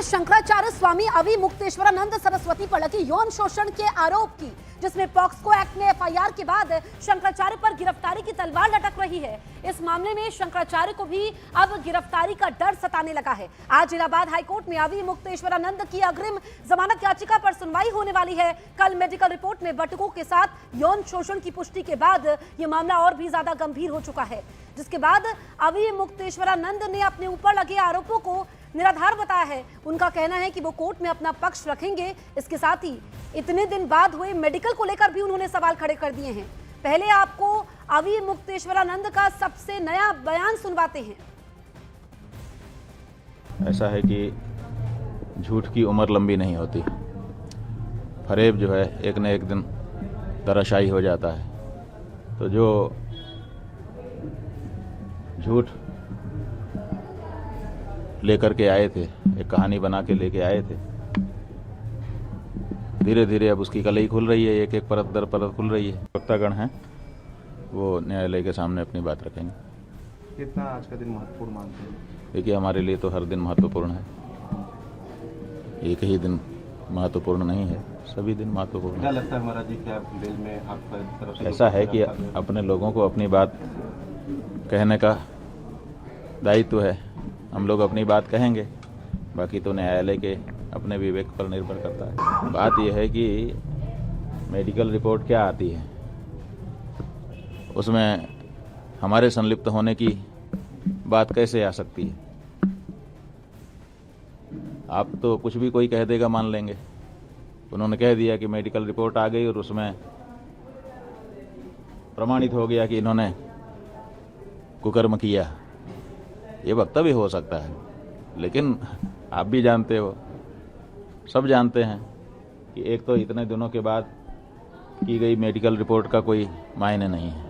शंकराचार्य स्वामी अवि मुक्तेश्वरानंद सरस्वती पर लगी यौन शोषण के आरोप की, जिसमें पॉक्सो एक्ट में एफआईआर के बाद शंकराचार्य पर गिरफ्तारी की तलवार लटक रही है। इस मामले में शंकराचार्य को भी अब गिरफ्तारी का डर सताने लगा है। आज इलाहाबाद हाईकोर्ट में अवि मुक्तेश्वरानंद की अग्रिम जमानत याचिका पर सुनवाई होने वाली है। कल मेडिकल रिपोर्ट में बटुकों के साथ यौन शोषण की पुष्टि के बाद यह मामला और भी ज्यादा गंभीर हो चुका है, जिसके बाद अवि मुक्तेश्वरानंद ने अपने ऊपर लगे आरोपों को निराधार बताया है। उनका कहना है कि वो कोर्ट में अपना पक्ष रखेंगे। इसके साथ ही इतने दिन बाद हुए मेडिकल को लेकर भी उन्होंने सवाल खड़े कर दिए हैं। पहले आपको अवि मुक्तेश्वरानंद का सबसे नया बयान सुनवाते हैं। ऐसा है कि झूठ की उम्र लंबी नहीं होती। फरेब जो है एक न एक दिन तराशाई हो जाता है। तो जो झूठ लेकर के आए थे, एक कहानी बना के लेके आए थे, धीरे धीरे अब उसकी कलई खुल रही है, एक एक परत दर परत खुल रही है। वक्तागण हैं, वो न्यायालय के सामने अपनी बात रखेंगे। कितना आज का दिन महत्वपूर्ण मानते हैं? देखिए, हमारे लिए तो हर दिन महत्वपूर्ण है, एक ही दिन महत्वपूर्ण नहीं है, सभी दिन महत्वपूर्ण है। क्या लगता है महाराज जी, क्या बिल में आपका तरफ से ऐसा है कि अपने लोगों को अपनी बात कहने का दायित्व है। हम लोग अपनी बात कहेंगे, बाकी तो न्यायालय के अपने विवेक पर निर्भर करता है। बात यह है कि मेडिकल रिपोर्ट क्या आती है, उसमें हमारे संलिप्त होने की बात कैसे आ सकती है। आप तो कुछ भी कोई कह देगा मान लेंगे। उन्होंने कह दिया कि मेडिकल रिपोर्ट आ गई और उसमें प्रमाणित हो गया कि इन्होंने कुकर्म किया। ये वक्तव्य हो सकता है, लेकिन आप भी जानते हो, सब जानते हैं कि एक तो इतने दिनों के बाद की गई मेडिकल रिपोर्ट का कोई मायने नहीं है।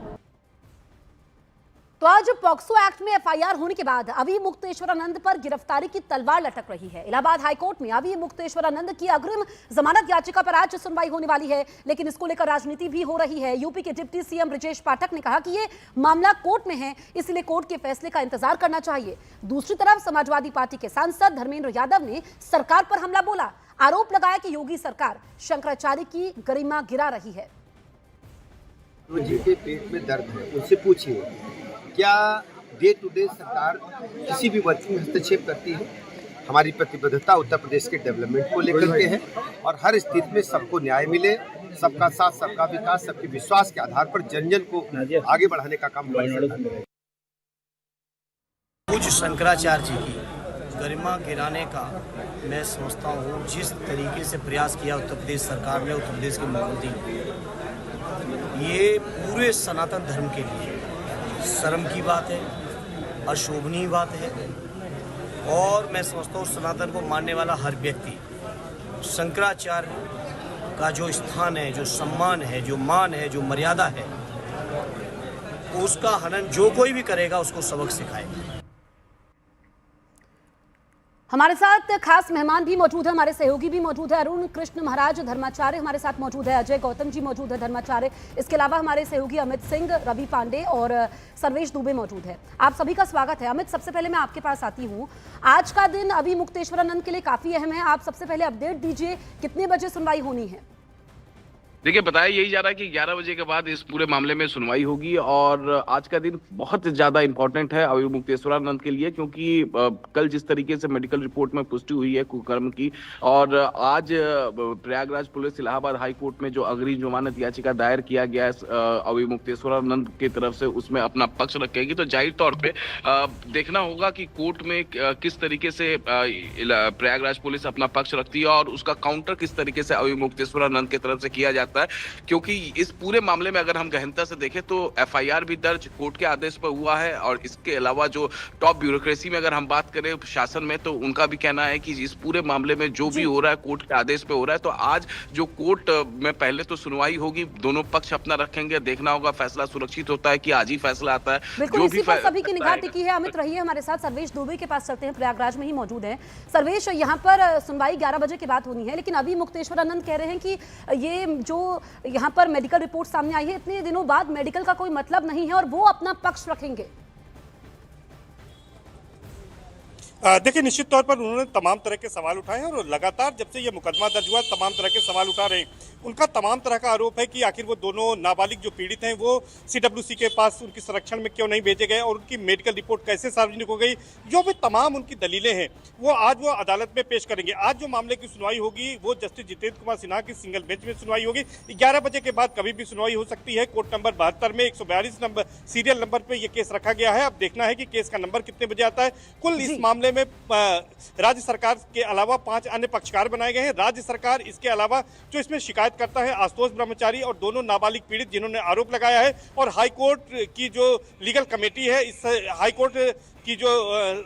तो आज पॉक्सो एक्ट में एफआईआर होने के बाद अवि मुक्तेश्वरानंद पर गिरफ्तारी की तलवार लटक रही है। इलाहाबाद हाईकोर्ट में अवि मुक्तेश्वरानंद की अग्रिम जमानत याचिका पर आज सुनवाई होने वाली है, लेकिन इसको लेकर राजनीति भी हो रही है। यूपी के डिप्टी सीएम ब्रजेश पाठक ने कहा कि ये मामला कोर्ट में है, इसलिए कोर्ट के फैसले का इंतजार करना चाहिए। दूसरी तरफ समाजवादी पार्टी के सांसद धर्मेंद्र यादव ने सरकार पर हमला बोला, आरोप लगाया कि योगी सरकार शंकराचार्य की गरिमा गिरा रही है। जिनके पेट में दर्द है उनसे पूछिए, क्या डे टू डे सरकार किसी भी वर्ग में हस्तक्षेप करती है? हमारी प्रतिबद्धता उत्तर प्रदेश के डेवलपमेंट को लेकर के है और हर स्थिति में सबको न्याय मिले, सबका साथ, सबका विकास, सबके विश्वास के आधार पर जन जन को आगे बढ़ाने का काम है। पूज्य शंकराचार्य जी की गरिमा गिराने का मैं समझता हूँ जिस तरीके से प्रयास किया उत्तर प्रदेश सरकार ने, उत्तर प्रदेश के मुख्यमंत्री ने, ये पूरे सनातन धर्म के लिए शर्म की बात है, अशोभनीय बात है। और मैं समझता हूँ सनातन को मानने वाला हर व्यक्ति शंकराचार्य का जो स्थान है, जो सम्मान है, जो मान है, जो मर्यादा है, उसका हनन जो कोई भी करेगा उसको सबक सिखाएगा। हमारे साथ खास मेहमान भी मौजूद है, हमारे सहयोगी भी मौजूद है। अरुण कृष्ण महाराज धर्माचार्य हमारे साथ मौजूद है, अजय गौतम जी मौजूद है धर्माचार्य। इसके अलावा हमारे सहयोगी अमित सिंह, रवि पांडे और सर्वेश दुबे मौजूद है। आप सभी का स्वागत है। अमित, सबसे पहले मैं आपके पास आती हूँ। आज का दिन अवि मुक्तेश्वरानंद के लिए काफी अहम है। आप सबसे पहले अपडेट दीजिए, कितने बजे सुनवाई होनी है? देखिए, बताया यही जा रहा है कि 11 बजे के बाद इस पूरे मामले में सुनवाई होगी और आज का दिन बहुत ज्यादा इंपॉर्टेंट है अवि मुक्तेश्वरानंद के लिए, क्योंकि कल जिस तरीके से मेडिकल रिपोर्ट में पुष्टि हुई है कुकर्म की, और आज Prayagraj police Allahabad high court में जो अग्रिम जमानत याचिका दायर किया गया है अवि मुक्तेश्वरानंद की तरफ से, उसमें अपना पक्ष रखेगी। तो जाहिर तौर पे देखना होगा कि कोर्ट में किस तरीके से प्रयागराज पुलिस अपना पक्ष रखती है और उसका काउंटर किस तरीके से अवि मुक्तेश्वरानंद की तरफ से किया जाता है। क्योंकि इस पूरे मामले में अगर हम गहनता से देखें तो एफआईआर भी दर्ज कोर्ट के आदेश पर हुआ है, और इसके अलावा जो टॉप ब्यूरोक्रेसी में अगर हम बात करें शासन में, तो उनका भी कहना है कि इस पूरे मामले में जो भी हो रहा है कोर्ट के आदेश पे हो रहा है। तो आज जो कोर्ट में पहले तो सुनवाई होगी, दोनों पक्ष अपना रखेंगे, देखना होगा फैसला सुरक्षित होता है कि आज ही फैसला आता है। बिल्कुल, इसी पर सभी की निगाह टिकी है। अमित रहिए हमारे साथ। सर्वेश दुबे के पास चलते हैं, प्रयागराज में ही मौजूद है। सर्वेश, यहाँ पर सुनवाई 11 बजे के बाद होनी है, लेकिन अवि मुक्तेश्वरानंद कह रहे हैं कि ये जो यहाँ पर मेडिकल रिपोर्ट सामने आई है, इतने दिनों बाद मेडिकल का कोई मतलब नहीं है और वो अपना पक्ष रखेंगे। देखिए, निश्चित तौर पर उन्होंने तमाम तरह के सवाल उठाए हैं और लगातार जब से ये मुकदमा दर्ज हुआ तमाम तरह के सवाल उठा रहे हैं। उनका तमाम तरह का आरोप है कि आखिर वो दोनों नाबालिग जो पीड़ित हैं वो सीडब्ल्यूसी के पास उनकी संरक्षण में क्यों नहीं भेजे गए और उनकी मेडिकल रिपोर्ट कैसे सार्वजनिक हो गई। जो भी तमाम उनकी दलीलें हैं वो आज वो अदालत में पेश करेंगे। आज जो मामले की सुनवाई होगी वो जस्टिस जितेंद्र कुमार सिन्हा की सिंगल बेंच में सुनवाई होगी। 11 बजे के बाद कभी भी सुनवाई हो सकती है। कोर्ट नंबर 72 में 142 नंबर सीरियल नंबर पर यह केस रखा गया है। अब देखना है कि केस का नंबर कितने बजे आता है। कुल इस मामले में राज्य सरकार के अलावा 5 अन्य पक्षकार बनाए गए हैं। राज्य सरकार इसके अलावा जो इसमें शिकायत करता है आशुतोष ब्रह्मचारी और दोनों नाबालिग पीड़ित जिन्होंने आरोप लगाया है, और हाईकोर्ट की जो लीगल कमेटी है, इस हाईकोर्ट की जो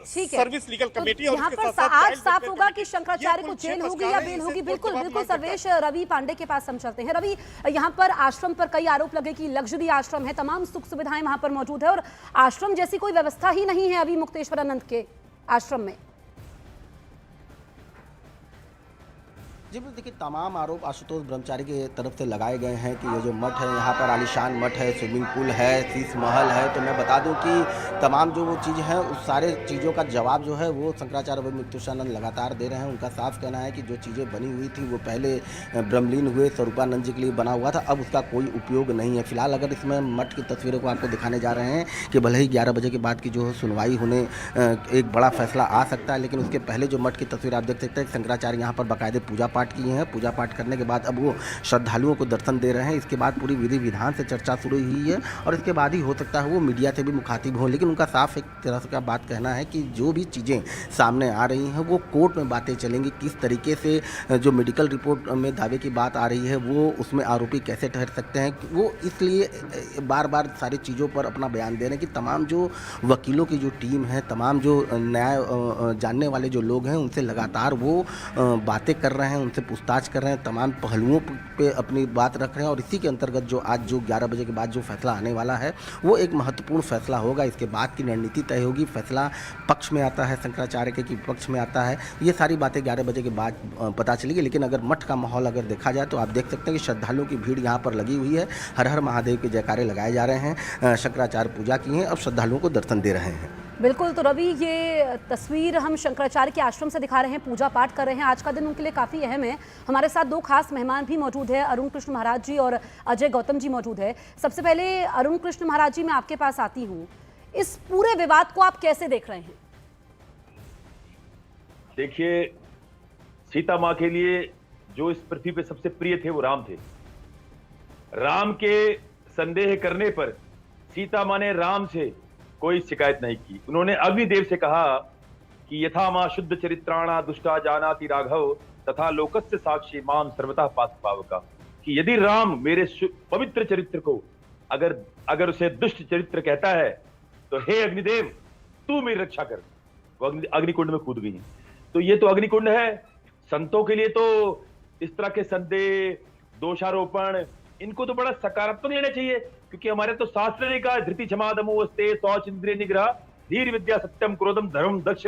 सर्विस लीगल कमेटी है, यहाँ पर आज साफ होगा कि शंकराचार्य को जेल होगी या बेल होगी। बिल्कुल सर्वेश, रवि पांडे के पास हम चलते हैं। रवि, यहाँ पर आश्रम पर कई आरोप लगे कि लग्जरी आश्रम है, तमाम सुख सुविधाएं वहां पर मौजूद है और आश्रम जैसी कोई व्यवस्था ही नहीं है अभी मुक्तेश्वरानंद के आश्रम में। जी देखिए, तमाम आरोप आशुतोष ब्रह्मचारी की तरफ से लगाए गए हैं कि ये जो मठ है, यहाँ पर आलीशान मठ है, स्विमिंग पूल है, शीश महल है। तो मैं बता दूं कि तमाम जो वो चीज़ हैं उस सारे चीज़ों का जवाब जो है वो शंकराचार्य मुक्तेश्वरानंद लगातार दे रहे हैं। उनका साफ कहना है कि जो चीज़ें बनी हुई थी वो पहले ब्रह्मलीन हुए स्वरूपानंद जी के लिए बना हुआ था, अब उसका कोई उपयोग नहीं है। फिलहाल अगर इसमें मठ की तस्वीरों को आपको दिखाने जा रहे हैं कि भले ही 11 बजे के बाद की जो सुनवाई होने एक बड़ा फैसला आ सकता है, लेकिन उसके पहले जो मठ की तस्वीर आप देख सकते हैं, शंकराचार्य यहाँ पर बाकायदे पूजा पाठ किए हैं। पूजा पाठ करने के बाद अब वो श्रद्धालुओं को दर्शन दे रहे हैं। इसके बाद पूरी विधि विधान से चर्चा शुरू हुई है और इसके बाद ही हो सकता है वो मीडिया से भी मुखातिब हो। लेकिन उनका साफ एक तरह से बात कहना है कि जो भी चीज़ें सामने आ रही हैं वो कोर्ट में बातें चलेंगी। किस तरीके से जो मेडिकल रिपोर्ट में दावे की बात आ रही है वो उसमें आरोपी कैसे ठहर सकते हैं, वो इसलिए बार बार सारी चीज़ों पर अपना बयान दे रहे हैं कि तमाम जो वकीलों की जो टीम है, तमाम जो न्याय जानने वाले जो लोग हैं, उनसे लगातार वो बातें कर रहे हैं, उनसे पूछताछ कर रहे हैं, तमाम पहलुओं पे अपनी बात रख रहे हैं। और इसी के अंतर्गत जो आज जो 11 बजे के बाद जो फैसला आने वाला है वो एक महत्वपूर्ण फैसला होगा। इसके बाद की रणनीति तय होगी। फैसला पक्ष में आता है शंकराचार्य के कि पक्ष में आता है, ये सारी बातें 11 बजे के बाद पता चलेगी। लेकिन अगर मठ का माहौल अगर देखा जाए तो आप देख सकते हैं कि श्रद्धालुओं की भीड़ यहाँ पर लगी हुई है। हर हर महादेव के जयकारे लगाए जा रहे हैं। शंकराचार्य पूजा की हैं, अब श्रद्धालुओं को दर्शन दे रहे हैं। बिल्कुल, तो रवि ये तस्वीर हम शंकराचार्य के आश्रम से दिखा रहे हैं, पूजा पाठ कर रहे हैं। आज का दिन उनके लिए काफ़ी अहम है। हमारे साथ 2 खास मेहमान भी मौजूद है, अरुण कृष्ण महाराज जी और अजय गौतम जी मौजूद है। सबसे पहले अरुण कृष्ण महाराज जी, मैं आपके पास आती हूँ। इस पूरे विवाद को आप कैसे देख रहे हैं? देखिए, सीता माँ के लिए जो इस पृथ्वी पे सबसे प्रिय थे वो राम थे। राम के संदेह करने पर सीता माँ ने राम से कोई शिकायत नहीं की। उन्होंने अग्निदेव से कहा कि यथा मां शुद्ध चरित्राणा दुष्टा जानाति राघव तथा लोकस्य साक्षी माम सर्वतः पावका, कि यदि राम मेरे पवित्र चरित्र को अगर उसे दुष्ट चरित्र कहता है तो हे अग्निदेव तू मेरी रक्षा कर। वो अग्निकुंड में कूद गई। तो ये तो अग्निकुंड है। संतों के लिए तो इस तरह के संदेह, दोषारोपण, इनको तो बड़ा सकारात्मक लेना चाहिए, क्योंकि हमारे तो शास्त्र ने कहा धृति क्षमा दमो अस्ते शौच इंद्रिय निग्रह धीर विद्या सत्यम क्रोधम धर्म दश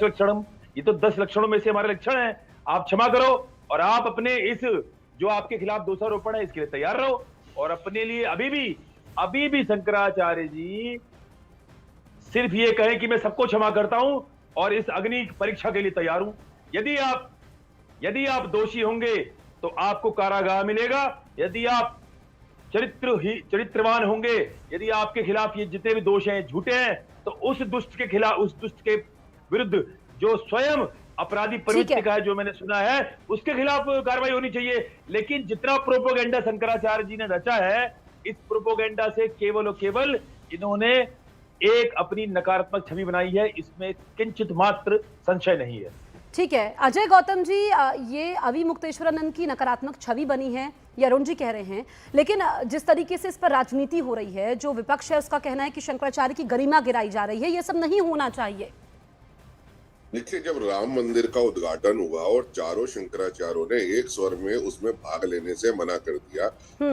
लक्षणम। ये तो 10 लक्षणों में से हमारे लक्षण है। आप क्षमा करो और आप अपने इस जो आपके खिलाफ दोषारोपण है इसके लिए तैयार रहो। और अपने लिए अभी भी शंकराचार्य जी सिर्फ ये कहें कि मैं सबको क्षमा करता हूं और इस अग्नि परीक्षा के लिए तैयार हूं। यदि आप दोषी होंगे तो आपको कारागार मिलेगा। यदि आप चरित्रवान होंगे, यदि आपके खिलाफ ये जितने भी दोष हैं झूठे हैं, तो उस दुष्ट के विरुद्ध जो स्वयं अपराधी प्रवृत्ति का है, जो मैंने सुना है, उसके खिलाफ कार्रवाई होनी चाहिए। लेकिन जितना प्रोपोगेंडा शंकराचार्य जी ने रचा है, इस प्रोपोगेंडा से केवल और केवल इन्होंने एक अपनी नकारात्मक छवि बनाई है। इसमें किंचित मात्र संशय नहीं है। ठीक है अजय गौतम जी, ये अभी मुक्तेश्वरानंद की नकारात्मक छवि बनी है, ये अरुण जी कह रहे हैं, लेकिन जिस तरीके से इस पर राजनीति हो रही है, जो विपक्ष है उसका कहना है कि शंकराचार्य की गरिमा गिराई जा रही है, ये सब नहीं होना चाहिए। देखिए, जब राम मंदिर का उद्घाटन हुआ और चारों शंकराचार्यों ने एक स्वर में उसमें भाग लेने से मना कर दिया,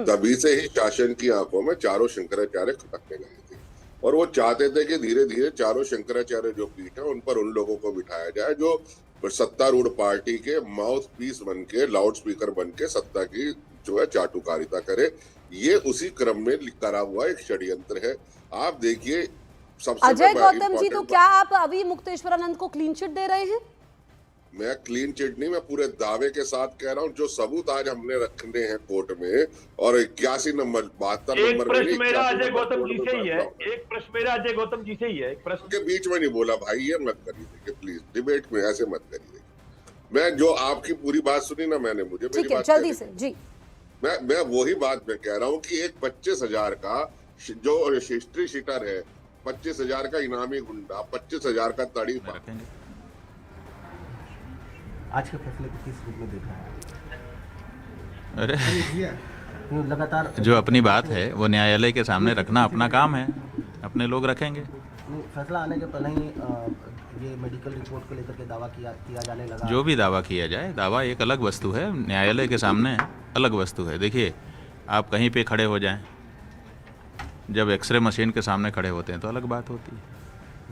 तभी से ही शासन की आंखों में चारों शंकराचार्य खटकने लगे थे। और वो चाहते थे कि धीरे धीरे चारों शंकराचार्य जो पीठ है उन पर उन लोगों को बिठाया जाए जो सत्तारूढ़ पार्टी के माउथ पीस बन के, लाउड स्पीकर बन के सत्ता की जो है चाटुकारिता करे। ये उसी क्रम में करा हुआ एक षड्यंत्र है। आप देखिए, सबसे अजय मैं गौतम जी, तो important क्या आप अभी मुक्तेश्वरानंद को क्लीन चिट दे रहे हैं? मैं क्लीन चिट नहीं, मैं पूरे दावे के साथ कह रहा हूँ, जो सबूत आज हमने रखने हैं कोर्ट में, और 81 नंबर 72 एक नंबर में प्रश्न नहीं, मेरा 81 अजय नंबर गौतम कोर्ट जी में से ही है, फैसला होना। एक प्रश्न मेरा अजय गौतम जी से ही है, एक प्रश्न के बीच में नहीं बोला भाई, ये मत करिए, देखिए प्लीज, डिबेट में ऐसे मत करिए। मैं जो आपकी पूरी बात सुनी ना मैंने, मुझे मेरी ठीक है, बात जल्दी कहने से दो। जी। मैं वही बात मैं कह रहा हूँ कि एक 25,000 का जो हिस्ट्री शीटर है, 25,000 का इनामी गुंडा, 25,000 का तड़ी पा, रखेंगे। आज के फैसले को किस रूप में देखा है? अरे लगातार जो अपनी बात है वो न्यायालय के सामने रखना अपना काम है, अपने लोग रखेंगे। फैसला आने के पहले ही ये मेडिकल रिपोर्ट को लेकर के दावा किया जाने लगा। जो भी दावा किया जाए, दावा एक अलग वस्तु है, न्यायालय के सामने अलग वस्तु है। देखिए, आप कहीं पे खड़े हो जाएं, जब एक्सरे मशीन के सामने खड़े होते हैं तो अलग बात होती है।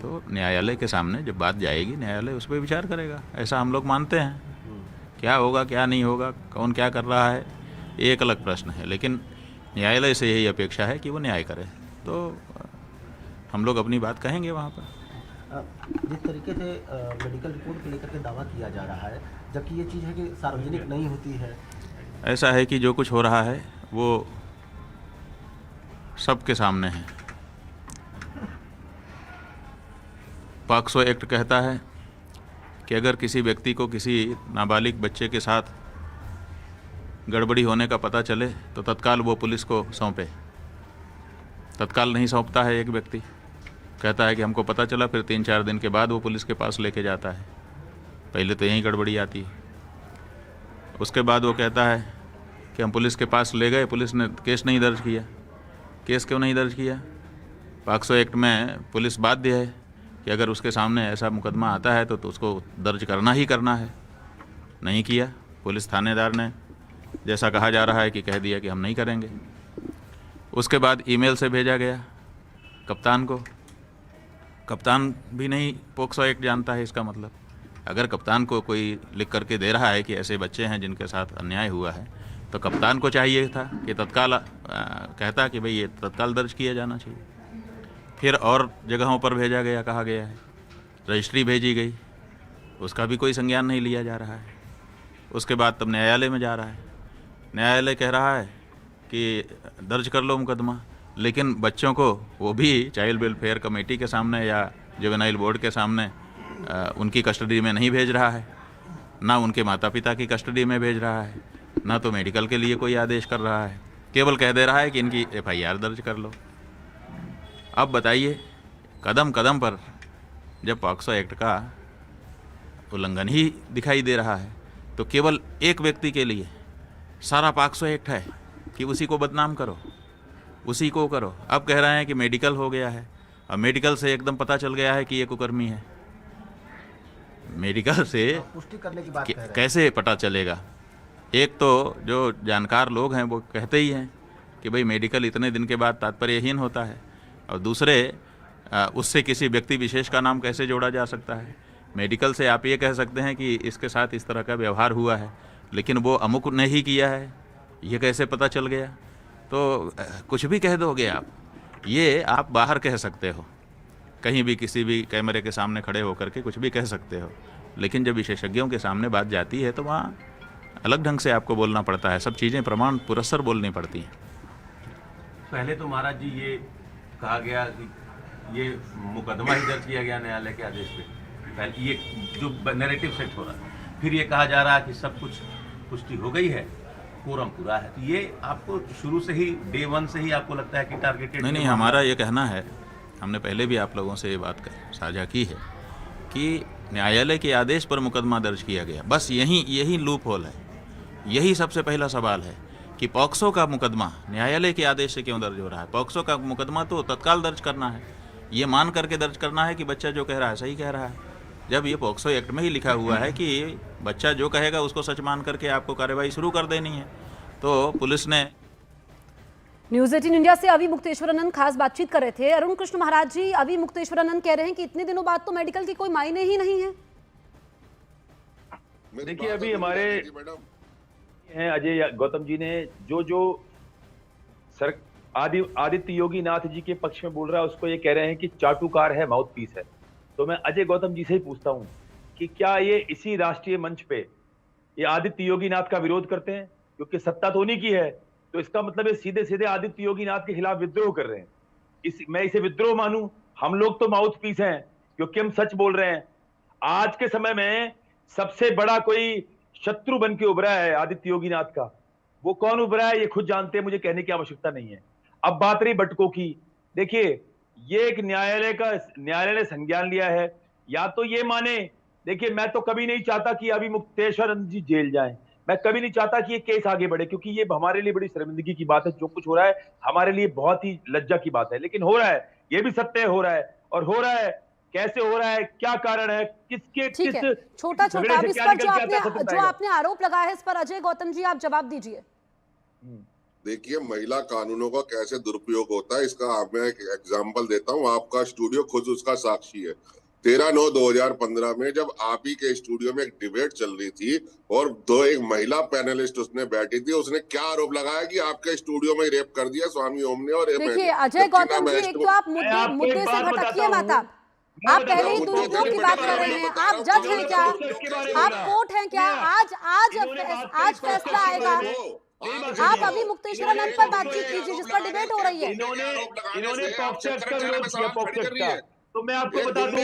तो न्यायालय के सामने जब बात जाएगी, न्यायालय उस पर विचार करेगा, ऐसा हम लोग मानते हैं। क्या होगा क्या नहीं होगा, कौन क्या कर रहा है, ये एक अलग प्रश्न है, लेकिन न्यायालय से यही अपेक्षा है कि वो न्याय करे। तो हम लोग अपनी बात कहेंगे वहाँ पर। जिस तरीके से मेडिकल रिपोर्ट को लेकर के दावा किया जा रहा है, जबकि ये चीज़ है कि सार्वजनिक नहीं होती है। ऐसा है कि जो कुछ हो रहा है वो सबके सामने है। पॉक्सो एक्ट कहता है कि अगर किसी व्यक्ति को किसी नाबालिग बच्चे के साथ गड़बड़ी होने का पता चले तो तत्काल वो पुलिस को सौंपे। तत्काल नहीं सौंपता है एक व्यक्ति, कहता है कि हमको पता चला, फिर 3-4 दिन के बाद वो पुलिस के पास लेके जाता है। पहले तो यहीं गड़बड़ी आती है। उसके बाद वो कहता है कि हम पुलिस के पास ले गए, पुलिस ने केस नहीं दर्ज किया। केस क्यों नहीं दर्ज किया? पॉक्सो एक्ट में पुलिस बाध्य है कि अगर उसके सामने ऐसा मुकदमा आता है तो उसको दर्ज करना ही करना है। नहीं किया, पुलिस थानेदार ने जैसा कहा जा रहा है कि कह दिया कि हम नहीं करेंगे। उसके बाद ईमेल से भेजा गया कप्तान को। कप्तान भी नहीं पॉक्सो एक्ट जानता है। इसका मतलब अगर कप्तान को कोई लिख करके दे रहा है कि ऐसे बच्चे हैं जिनके साथ अन्याय हुआ है, तो कप्तान को चाहिए था कि तत्काल कहता कि भाई ये तत्काल दर्ज किया जाना चाहिए। फिर और जगहों पर भेजा गया, कहा गया है, रजिस्ट्री भेजी गई, उसका भी कोई संज्ञान नहीं लिया जा रहा है। उसके बाद तब न्यायालय में जा रहा है, न्यायालय कह रहा है कि दर्ज कर लो मुकदमा, लेकिन बच्चों को वो भी चाइल्ड वेलफेयर कमेटी के सामने या जुवेनाइल बोर्ड के सामने उनकी कस्टडी में नहीं भेज रहा है, ना उनके माता पिता की कस्टडी में भेज रहा है, ना तो मेडिकल के लिए कोई आदेश कर रहा है। केवल कह दे रहा है कि इनकी FIR दर्ज कर लो। अब बताइए, कदम कदम पर जब पॉक्सो एक्ट का उल्लंघन ही दिखाई दे रहा है, तो केवल एक व्यक्ति के लिए सारा पॉक्सो एक्ट है कि उसी को बदनाम करो, उसी को करो। अब कह रहे हैं कि मेडिकल हो गया है, अब मेडिकल से एकदम पता चल गया है कि ये कुकर्मी है। मेडिकल से पुष्टि करने की बात कह रहे हैं। कैसे पता चलेगा? एक तो जो जानकार लोग हैं वो कहते ही हैं कि भाई मेडिकल इतने दिन के बाद तात्पर्यहीन होता है, और दूसरे उससे किसी व्यक्ति विशेष का नाम कैसे जोड़ा जा सकता है? मेडिकल से आप ये कह सकते हैं कि इसके साथ इस तरह का व्यवहार हुआ है, लेकिन वो अमुक ने ही किया है, ये कैसे पता चल गया? तो कुछ भी कह दोगे आप, ये आप बाहर कह सकते हो, कहीं भी किसी भी कैमरे के सामने खड़े होकर के कुछ भी कह सकते हो, लेकिन जब विशेषज्ञों के सामने बात जाती है तो वहाँ अलग ढंग से आपको बोलना पड़ता है। सब चीज़ें प्रमाण पुरस्सर बोलनी पड़ती हैं। पहले तो महाराज जी ये कहा गया कि ये मुकदमा ही दर्ज किया गया न्यायालय के आदेश पे, पहले ये जो नैरेटिव सेट हो रहा है, फिर ये कहा जा रहा है कि सब कुछ पुष्टि हो गई है, कोरम पूरा है। तो ये आपको शुरू से ही डे 1 से ही आपको लगता है कि टारगेटेड? नहीं, हमारा ये कहना है, हमने पहले भी आप लोगों से ये बात साझा की है कि न्यायालय के आदेश पर मुकदमा दर्ज किया गया। बस यही लूप होल है, यही सबसे पहला सवाल है कि पॉक्सो का मुकदमा न्यायालय के आदेश से क्यों दर्ज हो रहा है? पॉक्सो का मुकदमा तो तत्काल दर्ज करना है, ये मान करके दर्ज करना है कि बच्चा जो कह रहा है सही कह रहा है। जब ये पॉक्सो एक्ट में ही लिखा हुआ है कि बच्चा जो कहेगा उसको सच मान करके आपको कार्रवाई शुरू कर देनी है, तो पुलिस ने। न्यूज़ 18 इंडिया से अभी मुक्तेश्वरानंद खास बातचीत कर रहे थे। अरुण कृष्ण महाराज जी, अभी मुक्तेश्वरानंद कह रहे हैं कि इतने दिनों बाद तो मेडिकल की कोई मायने ही नहीं है। देखिए, अभी हमारे हैं अजय गौतम जी ने जो आदित्य योगी नाथ जी के पक्ष में बोल रहा है, उसको ये कह रहे हैं कि चाटुकार है, माउथ पीस है। तो मैं अजय गौतम जी से ही पूछता हूं कि क्या ये इसी राष्ट्रीय मंच पे ये आदित्य योगी नाथ का विरोध करते हैं? क्योंकि सत्ता तो उन्हीं की है, तो इसका मतलब ये सीधे सीधे आदित्य योगी नाथ के खिलाफ विद्रोह कर रहे हैं। मैं इसे विद्रोह मानूं? हम लोग तो माउथ पीस हैं क्योंकि हम सच बोल रहे हैं। आज के समय में सबसे बड़ा कोई शत्रु बन के उभरा है आदित्य योगी नाथ का। वो कौन उभरा है ये खुद जानते हैं, मुझे कहने की आवश्यकता नहीं है। अब बात रही बटकों की, देखिए ये एक न्यायालय ने संज्ञान लिया है। या तो ये माने, देखिए मैं तो कभी नहीं चाहता कि अभी मुक्तेश्वरानंद जी जेल जाएं, मैं कभी नहीं चाहता कि ये केस आगे बढ़े, क्योंकि ये हमारे लिए बड़ी शर्मिंदगी की बात है। जो कुछ हो रहा है हमारे लिए बहुत ही लज्जा की बात है, लेकिन हो रहा है, ये भी सत्य हो रहा है। और हो रहा है, कैसे हो रहा है, क्या कारण है, किसके ठीक है, छोटा छोटा अब इस पर जो आपने आरोप लगाया है इस पर अजय गौतम जी आप जवाब दीजिए। देखिए, महिला कानूनों का कैसे दुरुपयोग होता है इसका मैं एक एग्जांपल देता हूँ। आपका स्टूडियो खुद उसका साक्षी है। 13/9/2015 में जब आप ही के स्टूडियो में एक डिबेट चल रही थी और एक महिला पैनलिस्ट उसने बैठी थी, उसने क्या आरोप लगाया कि आपके स्टूडियो में रेप कर दिया स्वामी ओम ने। और देखिए अजय गौतम जी, एक तो आप मुद्दे से भटकिए मत। आप पहले ही दुरुपयोग की बात कर रहे हैं। आप जज हैं क्या? आप कोर्ट हैं क्या? आज फैसला आएगा। आप अभी मुक्तेश्वरानंद पर बातचीत कीजिए जिस पर डिबेट हो रही है। इन्होंने पॉक्सो एक्ट का विरोध किया, पॉक्सो एक्ट का। तो मैं आपको बता दूं,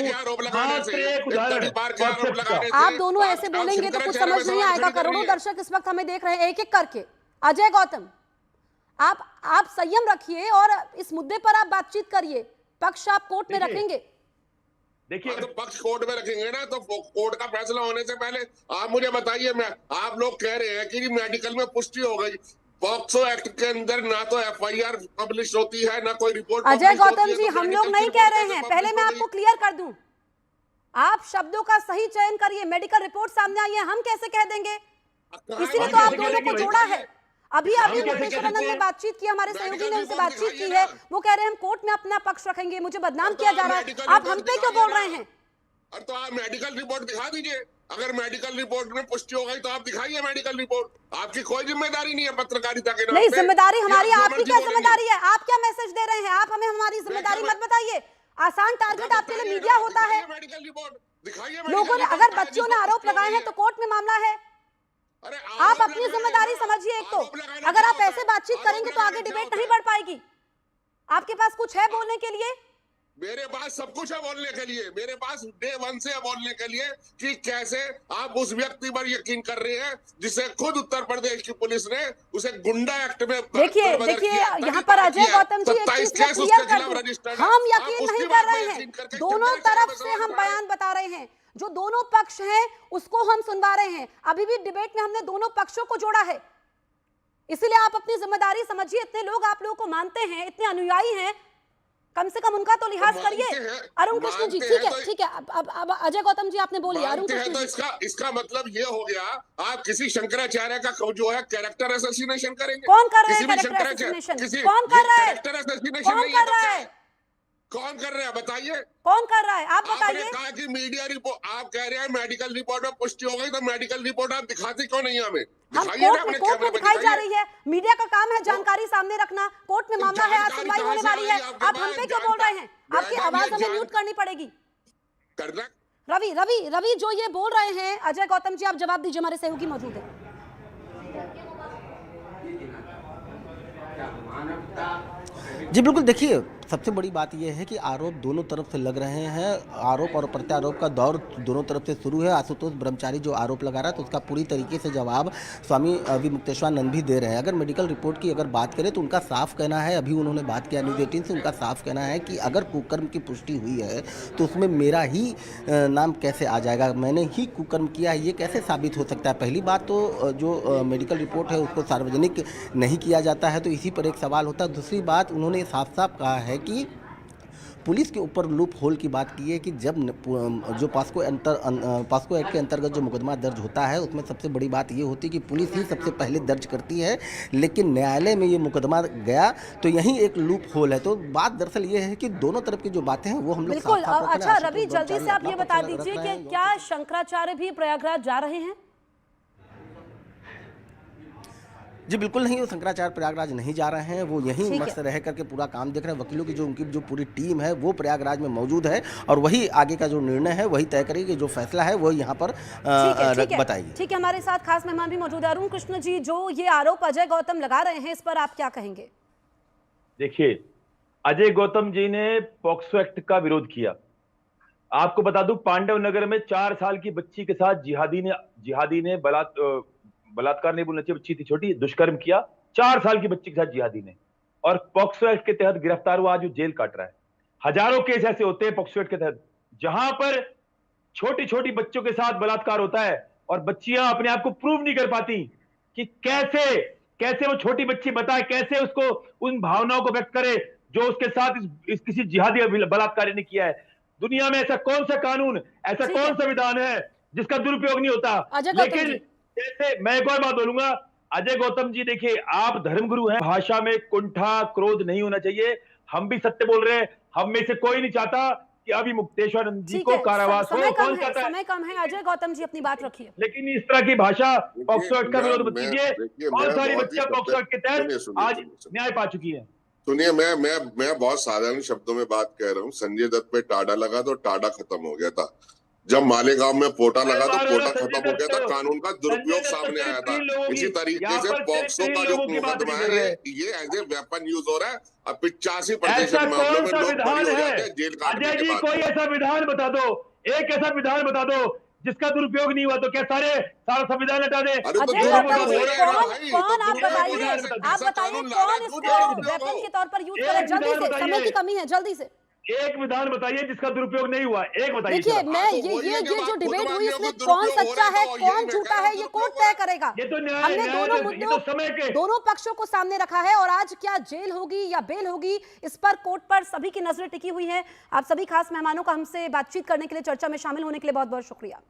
मात्र एक उदाहरण, आप दोनों ऐसे बोलेंगे तो कुछ समझ नहीं आएगा। करोड़ों दर्शक इस वक्त हमें देख रहे हैं एक एक करके। अजय गौतम, आप संयम रखिए और इस मुद्दे पर आप बातचीत करिए। पक्ष आप कोर्ट में रखेंगे? देखिए, तो पक्ष कोर्ट में रखेंगे ना, तो कोर्ट का फैसला होने से पहले आप मुझे बताइए। आप लोग कह रहे हैं कि मेडिकल में पुष्टि हो गई। पॉक्सो एक्ट के अंदर ना तो एफआईआर पब्लिश होती है, ना कोई रिपोर्ट। अजय गौतम जी, हम लोग नहीं कह रहे हैं। पहले मैं आपको क्लियर कर दूं, आप शब्दों का सही चयन करिए। मेडिकल रिपोर्ट सामने आई है, हम कैसे कह देंगे? इसीलिए तो आप दोनों को जोड़ा है। अभी मुक्तेश्वरानंद ने बातचीत की, हमारे सहयोगी ने उनसे बातचीत की है। वो कह रहे हैं हम कोर्ट में अपना पक्ष रखेंगे। मुझे बदनाम किया जा रहा है। आप हम पे क्यों बोल रहे हैं? अरे तो आप मेडिकल रिपोर्ट दिखा दीजिए। अगर मेडिकल रिपोर्ट में पुष्टि हो गई तो आप दिखाइए मेडिकल रिपोर्ट। आपकी कोई जिम्मेदारी नहीं है पत्रकारिता के नाम पे। नहीं, जिम्मेदारी हमारी, आपकी क्या जिम्मेदारी है? आप क्या मैसेज दे रहे हैं? आप हमें हमारी जिम्मेदारी मत बताइए। आसान टारगेट आपके लिए मीडिया होता है। मेडिकल रिपोर्ट दिखाइए। लोगों ने, अगर बच्चों ने आरोप लगाए हैं तो कोर्ट में मामला है। आप अपनी जिम्मेदारी समझिए। एक तो अगर आप ऐसे बातचीत करेंगे तो आगे डिबेट नहीं बढ़ पाएगी। आपके पास कुछ है बोलने के लिए? मेरे पास सब कुछ है बोलने के लिए। मेरे पास डे 1 से है बोलने के लिए कि कैसे आप उस व्यक्ति पर यकीन कर रहे हैं जिसे खुद उत्तर प्रदेश की पुलिस ने उसे गुंडा एक्ट में। देखिए यहाँ पर अजय गौतम जी एक चीज क्लियर कर दूं, हम यकीन नहीं कर रहे हैं। दोनों तरफ से हम बयान बता रहे हैं। जो दोनों पक्ष हैं उसको हम सुनवा रहे हैं। अभी भी डिबेट में हमने दोनों पक्षों को जोड़ा है। इसीलिए आप अपनी जिम्मेदारी समझिए। इतने लोग आप लोगों को मानते हैं, इतने अनुयायी हैं, कम से कम उनका तो लिहाज करिए। अरुण कृष्ण जी, ठीक है। अब अजय गौतम जी आपने बोली। अरुण कृष्ण तो इसका मतलब ये हो गया आप किसी शंकराचार्य का जो है कैरेक्टर असैसिनेशन करेंगे। कौन कर रहे हैं कैरेक्टर असैसिनेशन? कौन कर रहा है? कौन कर रहा है? कौन कर रहे हैं बताइए? कौन कर रहा है आप बताइए? आपने कहा कि मीडिया रिपोर्ट, आप कह रहे हैं मेडिकल रिपोर्ट में पुष्टि हो गई, तो मेडिकल रिपोर्ट आप दिखाते क्यों नहीं हमें? कोर्ट में दिखाई जा रही है। मीडिया का काम है जानकारी सामने रखना। कोर्ट में मामला है, आज सुनवाई होने वाली है। आप हम पे क्यों बोल रहे हैं? आपकी आवाज हमें म्यूट करनी पड़ेगी। रवि जो ये बोल रहे हैं, अजय गौतम जी आप जवाब दीजिए, हमारे सहयोगी मौजूद है। जी बिल्कुल, देखिए सबसे बड़ी बात यह है कि आरोप दोनों तरफ से लग रहे हैं। आरोप और प्रत्यारोप का दौर दोनों तरफ से शुरू है। आशुतोष ब्रह्मचारी जो आरोप लगा रहा है तो उसका पूरी तरीके से जवाब स्वामी अभी मुक्तेश्वरानंद भी दे रहे हैं। अगर मेडिकल रिपोर्ट की अगर बात करें तो उनका साफ कहना है, अभी उन्होंने बात किया न्यूज़ 18 से, उनका साफ कहना है कि अगर कुकर्म की पुष्टि हुई है तो उसमें मेरा ही नाम कैसे आ जाएगा, मैंने ही कुकर्म किया है, ये कैसे साबित हो सकता है? पहली बात तो जो मेडिकल रिपोर्ट है उसको सार्वजनिक नहीं किया जाता है, तो इसी पर एक सवाल होता है। दूसरी बात, उन्होंने साफ साफ कहा है कि पुलिस के ऊपर लूप होल की बात की है कि जब जो पॉस्को एक्ट के अंतर्गत जो मुकदमा दर्ज होता है उसमें सबसे बड़ी बात ये होती है कि पुलिस ही सबसे पहले दर्ज करती है, लेकिन न्यायालय में ये मुकदमा गया तो यही एक लूप होल है। तो बात दरअसल ये है कि दोनों तरफ की जो बातें हैं वो हम लोग बिल्कुल। अच्छा रवि, जल्दी से आप ये बता दीजिए कि क्या शंकराचार्य भी प्रयागराज जा रहे हैं? जी बिल्कुल नहीं, वो शंकराचार्य प्रयागराज नहीं जा रहे हैं, वो यहीं ठीक मस्त है। रह करके पूरा काम देख रहे हैं। वकीलों की जो उनकी जो पूरी टीम है वो प्रयागराज में मौजूद है और वही आगे का जो निर्णय है वही तय करेगी, जो फैसला है वो यहाँ पर बताएगी। ठीक है, हमारे साथ खास मेहमान भी मौजूद है। अरुण कृष्ण जी, जो ये आरोप अजय गौतम लगा रहे हैं, इस पर आप क्या कहेंगे? देखिए, अजय गौतम जी ने पॉक्सो एक्ट का विरोध किया। आपको बता दूं, पांडव नगर में 4 साल की बच्ची के साथ जिहादी ने बलात्कार नहीं बोलना चाहिए, बच्ची थी छोटी, दुष्कर्म किया 4 साल की बच्ची के साथ जिहादी ने, और पॉक्सो एक्ट के तहत गिरफ्तार हुआ, आज वो जेल काट रहा है। हजारों केस ऐसे होते हैं पॉक्सो एक्ट के तहत जहां पर छोटी छोटी बच्चों के साथ बलात्कार होता है और बच्चियां अपने आप को प्रूव नहीं कर पाती कि कैसे वो छोटी बच्ची बताए, कैसे उसको उन भावनाओं को व्यक्त करे जो उसके साथ इस किसी जिहादी बलात्कारी ने किया है। दुनिया में ऐसा कौन सा कानून, ऐसा कौन सा विधान है जिसका दुरुपयोग नहीं होता। लेकिन जैसे मैं एक और बात बोलूंगा, अजय गौतम जी देखिए, आप धर्मगुरु हैं, भाषा में कुंठा क्रोध नहीं होना चाहिए। हम भी सत्य बोल रहे हैं, हम में से कोई नहीं चाहता कि अभी मुक्तेश्वरानंद जी को कारावास हो। कौन चाहता है? समय कम है, अजय गौतम जी अपनी बात रखिए। लेकिन इस तरह की भाषा पॉक्सो एक्ट का विरोध मत कीजिए। बहुत सारी बच्चियां पॉक्सो एक्ट के तहत आज न्याय पा चुकी है। सुनिए, मैं बहुत साधारण शब्दों में बात कह रहा हूँ। संजय दत्त पे टाडा लगा तो टाडा खत्म हो गया था, जब मालेगांव में पोटा लगा तो पोटा खत्म हो गया था, कानून का दुरुपयोग सामने आया था। इसी तरीके से पॉक्सो का जो मुकदमा है ये एज ए वेपन यूज हो रहा है। अब 85% मामलों में लोग बरी हो जाते हैं जेल काटने के बाद। कोई ऐसा विधान बता दो, एक ऐसा विधान बता दो जिसका दुरुपयोग नहीं हुआ, तो क्या सारा संविधान हटा दे? अजय गौतम जी, कौन आप बताइए कौन इसको वेपन के तौर पर यूज करे? जल्दी से, समय की कमी है, जल्दी से एक विधान बताइए जिसका दुरुपयोग नहीं हुआ, एक बताइए। देखिए, मैं ये जो डिबेट हुई इसमें कौन सच्चा है कौन झूठा है ये कोर्ट तय करेगा। हमने दोनों मुद्दों, दोनों पक्षों को सामने रखा है और आज क्या जेल होगी या बेल होगी, इस पर कोर्ट पर सभी की नजरें टिकी हुई हैं। आप सभी खास मेहमानों का हमसे बातचीत करने के लिए, चर्चा में शामिल होने के लिए बहुत बहुत शुक्रिया।